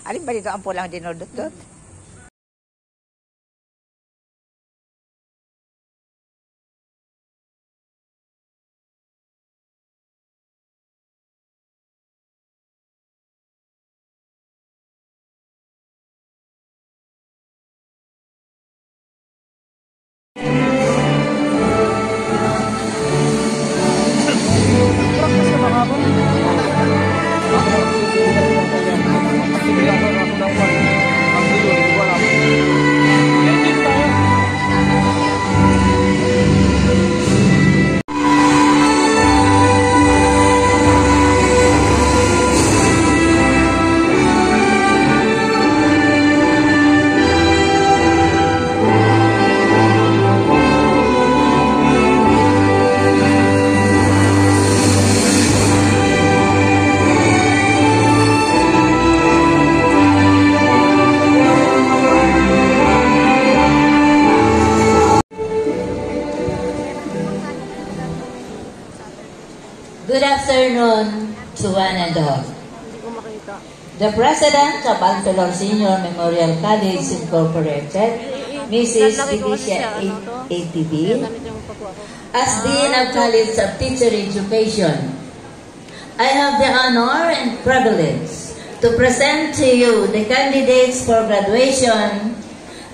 Alin ba dito ang pulang dinudot-dot? Good afternoon to one and all. The President of Alphelor Senior Memorial College Incorporated, Mrs. Felicia ATB, as Dean of College of Teacher Education, I have the honor and privilege to present to you the candidates for graduation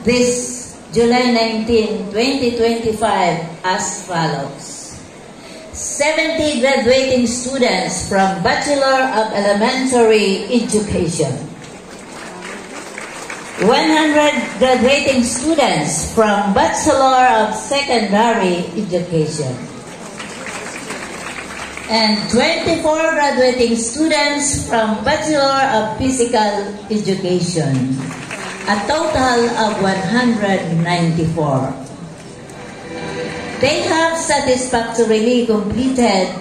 this July 19, 2025 as follows. 70 graduating students from Bachelor of Elementary Education. 100 graduating students from Bachelor of Secondary Education. And 24 graduating students from Bachelor of Physical Education. A total of 194. They have satisfactorily completed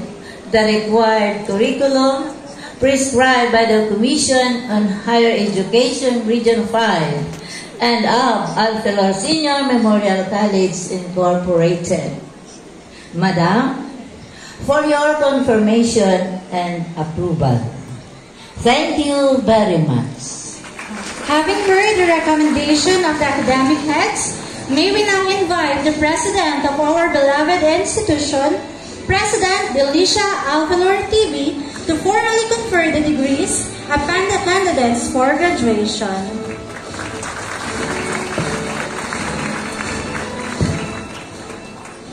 the required curriculum prescribed by the Commission on Higher Education Region 5 and of Alphelor Senior Memorial College Incorporated. Madam, for your confirmation and approval. Thank you very much. Having heard the recommendation of the academic heads, may we now invite the President of our beloved institution, President Felicia Alphelor TV, to formally confer the degrees upon the candidates for graduation.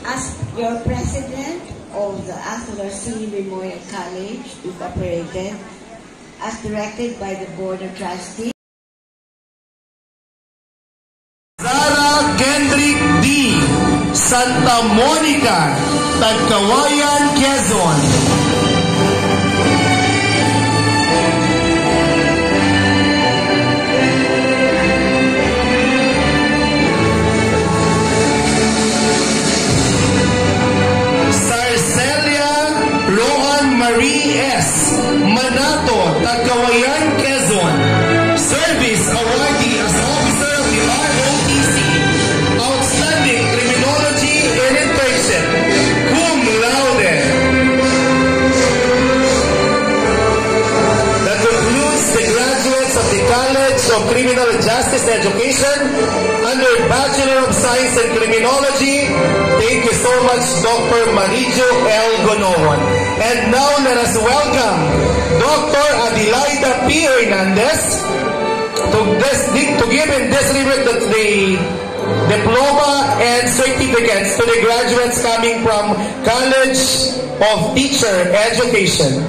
As your President of the Alphelor Senior Memorial College Incorporated, as directed by the Board of Trustees, Kendrick D. Santa Monica, Tagkawayan, Quezon. Sarcelia Rohan Marie S. Manato, Tagkawayan, Quezon. Service awardee as officer of the ROTC. Outstanding Criminology and Internship, cum laude. That concludes the graduates of the College of Criminal Justice Education under Bachelor of Science in Criminology. Thank you so much, Dr. Marijo L. Gonowan. And now let us welcome Dr. Adelaida P. Hernandez to give and distribute the diploma and certificates to the graduates coming from College of Teacher Education.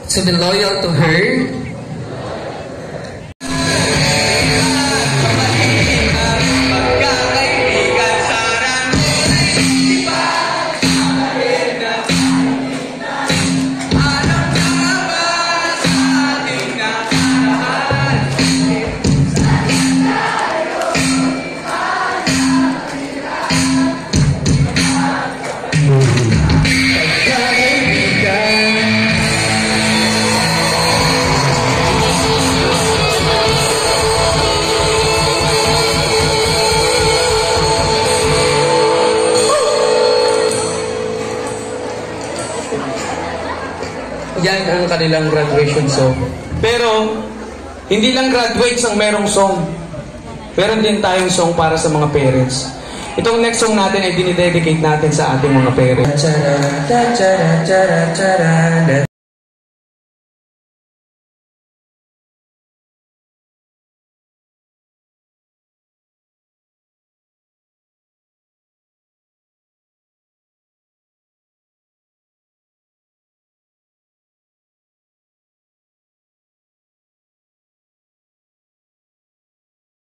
To be loyal to her, yan ang kanilang graduation song. Pero, hindi lang graduates ang merong song. Meron din tayong song para sa mga parents. Itong next song natin ay dinidedicate natin sa ating mga parents.